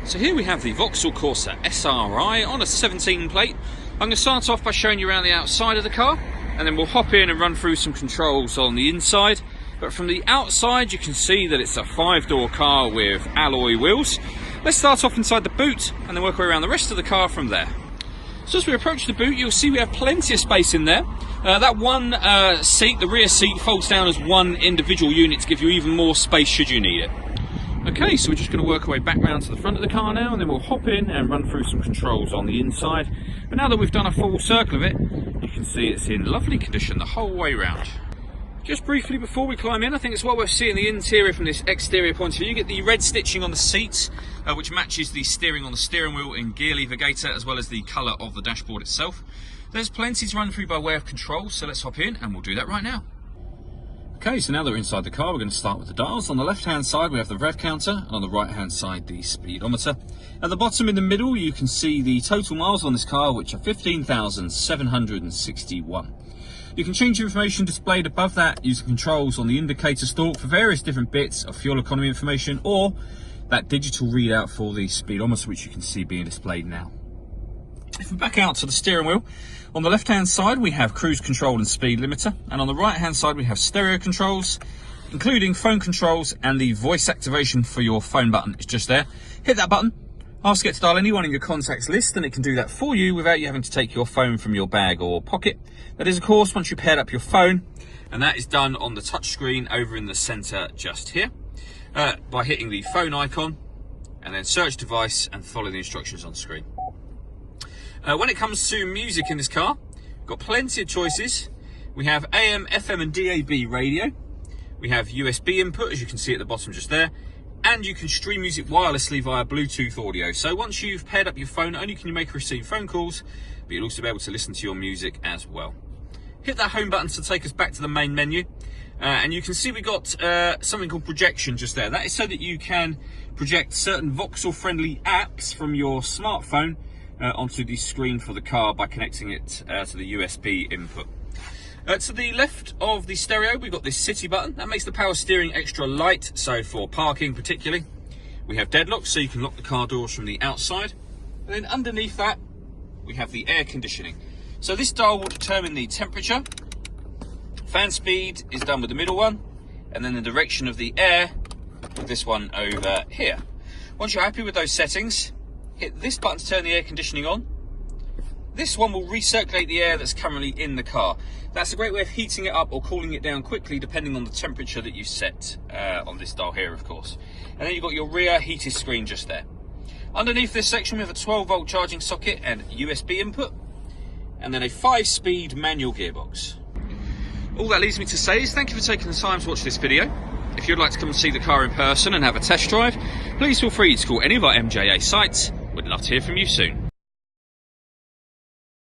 So here we have the Vauxhall Corsa SRI on a 17 plate. I'm going to start off by showing you around the outside of the car, and then we'll hop in and run through some controls on the inside. But from the outside you can see that it's a 5-door car with alloy wheels. Let's start off inside the boot and then work our way around the rest of the car from there. So as we approach the boot, you'll see we have plenty of space in there. That one seat, the rear seat, folds down as one individual unit to give you even more space should you need it. Okay, so we're just going to work our way back round to the front of the car now, and then we'll hop in and run through some controls on the inside. But now that we've done a full circle of it, you can see it's in lovely condition the whole way round. Just briefly before we climb in, I think it's well worth seeing the interior from this exterior point of view. You get the red stitching on the seats, which matches the steering on the steering wheel in gear lever gator, as well as the colour of the dashboard itself. There's plenty to run through by way of control, so let's hop in and we'll do that right now. Okay, so now that we're inside the car, we're going to start with the dials. On the left-hand side, we have the rev counter, and on the right-hand side, the speedometer. At the bottom in the middle, you can see the total miles on this car, which are 15,761. You can change the information displayed above that using controls on the indicator stalk for various different bits of fuel economy information, or that digital readout for the speedometer, which you can see being displayed now. If we back out to the steering wheel, on the left hand side we have cruise control and speed limiter, and on the right hand side we have stereo controls, including phone controls, and the voice activation for your phone button is just there. Hit that button, ask it to dial anyone in your contacts list, and it can do that for you without you having to take your phone from your bag or pocket. That is, of course, once you've paired up your phone, and that is done on the touch screen over in the center just here, by hitting the phone icon and then search device and follow the instructions on screen. When it comes to music in this car, we've got plenty of choices. We have AM, FM and DAB radio. We have USB input, as you can see at the bottom just there. And you can stream music wirelessly via Bluetooth audio. So once you've paired up your phone, not only can you make and receive phone calls, but you'll also be able to listen to your music as well. Hit that home button to take us back to the main menu. And you can see we got something called projection just there. That is so that you can project certain Vauxhall friendly apps from your smartphone onto the screen for the car by connecting it to the USB input. To the left of the stereo, we've got this city button. That makes the power steering extra light, so for parking particularly. We have deadlock, so you can lock the car doors from the outside. And then underneath that, we have the air conditioning. So this dial will determine the temperature. Fan speed is done with the middle one, and then the direction of the air with this one over here. Once you're happy with those settings, hit this button to turn the air conditioning on. This one will recirculate the air that's currently in the car. That's a great way of heating it up or cooling it down quickly, depending on the temperature that you set on this dial here, of course. And then you've got your rear heated screen just there. Underneath this section, we have a 12-volt charging socket and USB input, and then a 5-speed manual gearbox. All that leaves me to say is thank you for taking the time to watch this video. If you'd like to come and see the car in person and have a test drive, please feel free to call any of our MJA sites. We'd love to hear from you soon.